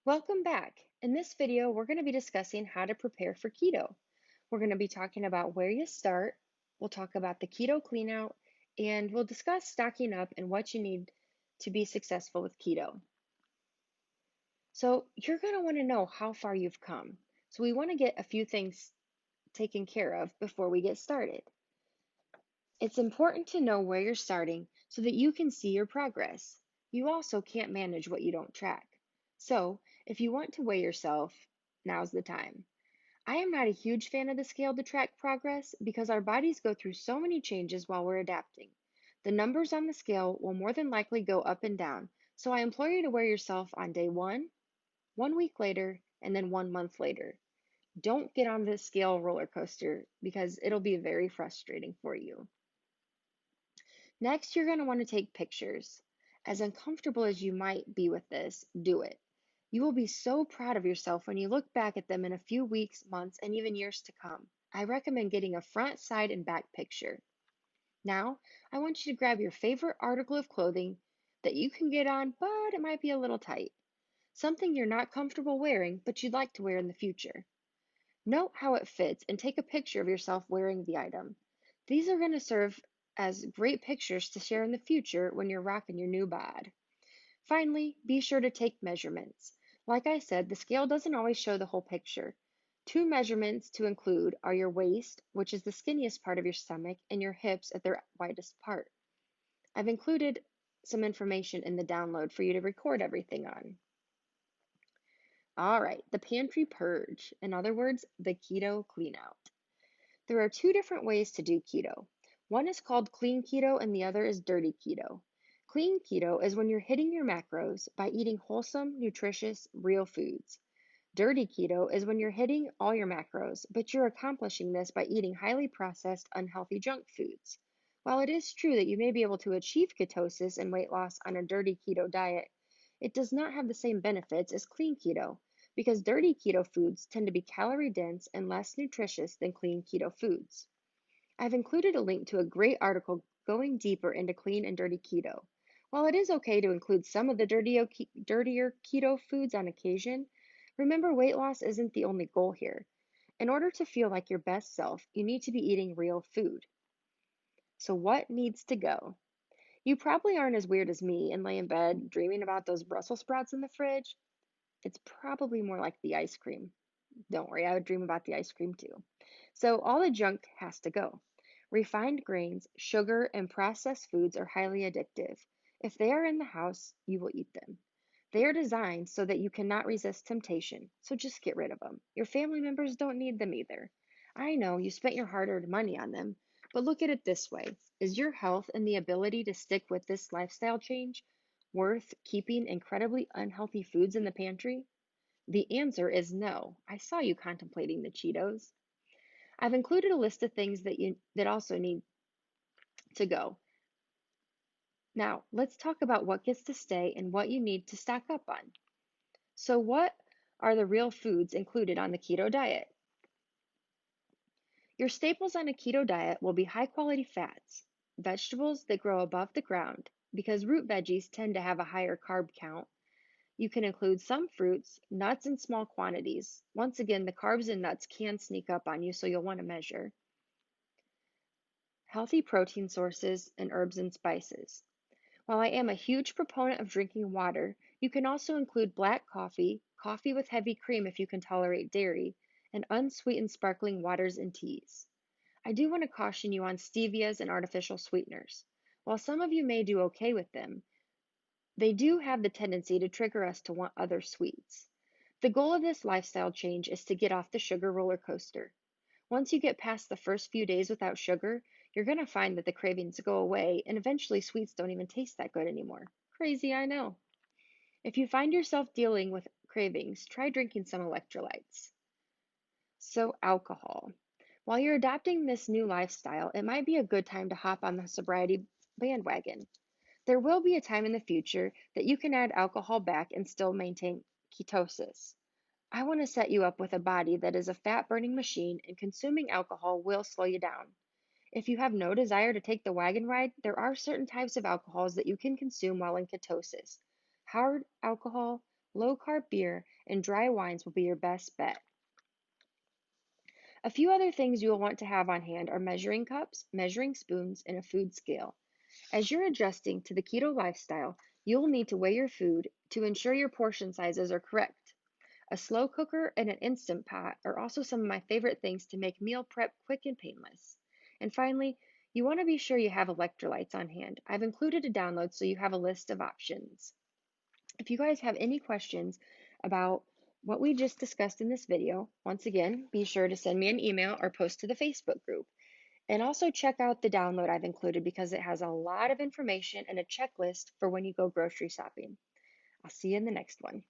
Welcome back. In this video, we're going to be discussing how to prepare for keto. We're going to be talking about where you start, we'll talk about the keto cleanout, and we'll discuss stocking up and what you need to be successful with keto. So, you're going to want to know how far you've come. So, we want to get a few things taken care of before we get started. It's important to know where you're starting so that you can see your progress. You also can't manage what you don't track. So, if you want to weigh yourself, now's the time. I am not a huge fan of the scale to track progress because our bodies go through so many changes while we're adapting. The numbers on the scale will more than likely go up and down, so I implore you to weigh yourself on day 1 week later, and then 1 month later. Don't get on the scale roller coaster because it'll be very frustrating for you. Next, you're going to want to take pictures. As uncomfortable as you might be with this, do it. You will be so proud of yourself when you look back at them in a few weeks, months, and even years to come. I recommend getting a front, side, and back picture. Now, I want you to grab your favorite article of clothing that you can get on, but it might be a little tight. Something you're not comfortable wearing, but you'd like to wear in the future. Note how it fits and take a picture of yourself wearing the item. These are going to serve as great pictures to share in the future when you're rocking your new bod. Finally, be sure to take measurements. Like I said, the scale doesn't always show the whole picture. Two measurements to include are your waist, which is the skinniest part of your stomach, and your hips at their widest part. I've included some information in the download for you to record everything on. All right, the pantry purge. In other words, the keto cleanout. There are two different ways to do keto. One is called clean keto and the other is dirty keto. Clean keto is when you're hitting your macros by eating wholesome, nutritious, real foods. Dirty keto is when you're hitting all your macros, but you're accomplishing this by eating highly processed, unhealthy junk foods. While it is true that you may be able to achieve ketosis and weight loss on a dirty keto diet, it does not have the same benefits as clean keto because dirty keto foods tend to be calorie dense and less nutritious than clean keto foods. I've included a link to a great article going deeper into clean and dirty keto. While it is okay to include some of the dirtier keto foods on occasion, remember weight loss isn't the only goal here. In order to feel like your best self, you need to be eating real food. So, what needs to go? You probably aren't as weird as me and lay in bed dreaming about those Brussels sprouts in the fridge. It's probably more like the ice cream. Don't worry, I would dream about the ice cream too. So all the junk has to go. Refined grains, sugar, and processed foods are highly addictive. If they are in the house, you will eat them. They are designed so that you cannot resist temptation, so just get rid of them. Your family members don't need them either. I know you spent your hard-earned money on them, but look at it this way. Is your health and the ability to stick with this lifestyle change worth keeping incredibly unhealthy foods in the pantry? The answer is no. I saw you contemplating the Cheetos. I've included a list of things that also need to go. Now, let's talk about what gets to stay and what you need to stock up on. So, what are the real foods included on the keto diet? Your staples on a keto diet will be high quality fats, vegetables that grow above the ground, because root veggies tend to have a higher carb count. You can include some fruits, nuts in small quantities. Once again, the carbs in nuts can sneak up on you, so you'll want to measure. Healthy protein sources, and herbs and spices. While I am a huge proponent of drinking water, you can also include black coffee, coffee with heavy cream if you can tolerate dairy, and unsweetened sparkling waters and teas. I do want to caution you on stevias and artificial sweeteners. While some of you may do okay with them, they do have the tendency to trigger us to want other sweets. The goal of this lifestyle change is to get off the sugar roller coaster. Once you get past the first few days without sugar, you're going to find that the cravings go away and eventually sweets don't even taste that good anymore. Crazy, I know. If you find yourself dealing with cravings, try drinking some electrolytes. So, alcohol. While you're adopting this new lifestyle, it might be a good time to hop on the sobriety bandwagon. There will be a time in the future that you can add alcohol back and still maintain ketosis. I want to set you up with a body that is a fat burning machine, and consuming alcohol will slow you down. If you have no desire to take the wagon ride, there are certain types of alcohols that you can consume while in ketosis. Hard alcohol, Low carb beer and dry wines will be your best bet. A few other things you will want to have on hand are measuring cups, measuring spoons, and a food scale. As you're adjusting to the keto lifestyle, you'll need to weigh your food to ensure your portion sizes are correct. A slow cooker and an instant pot are also some of my favorite things to make meal prep quick and painless. And finally, you want to be sure you have electrolytes on hand. I've included a download so you have a list of options. If you guys have any questions about what we just discussed in this video, once again, be sure to send me an email or post to the Facebook group. And also check out the download I've included because it has a lot of information and a checklist for when you go grocery shopping. I'll see you in the next one.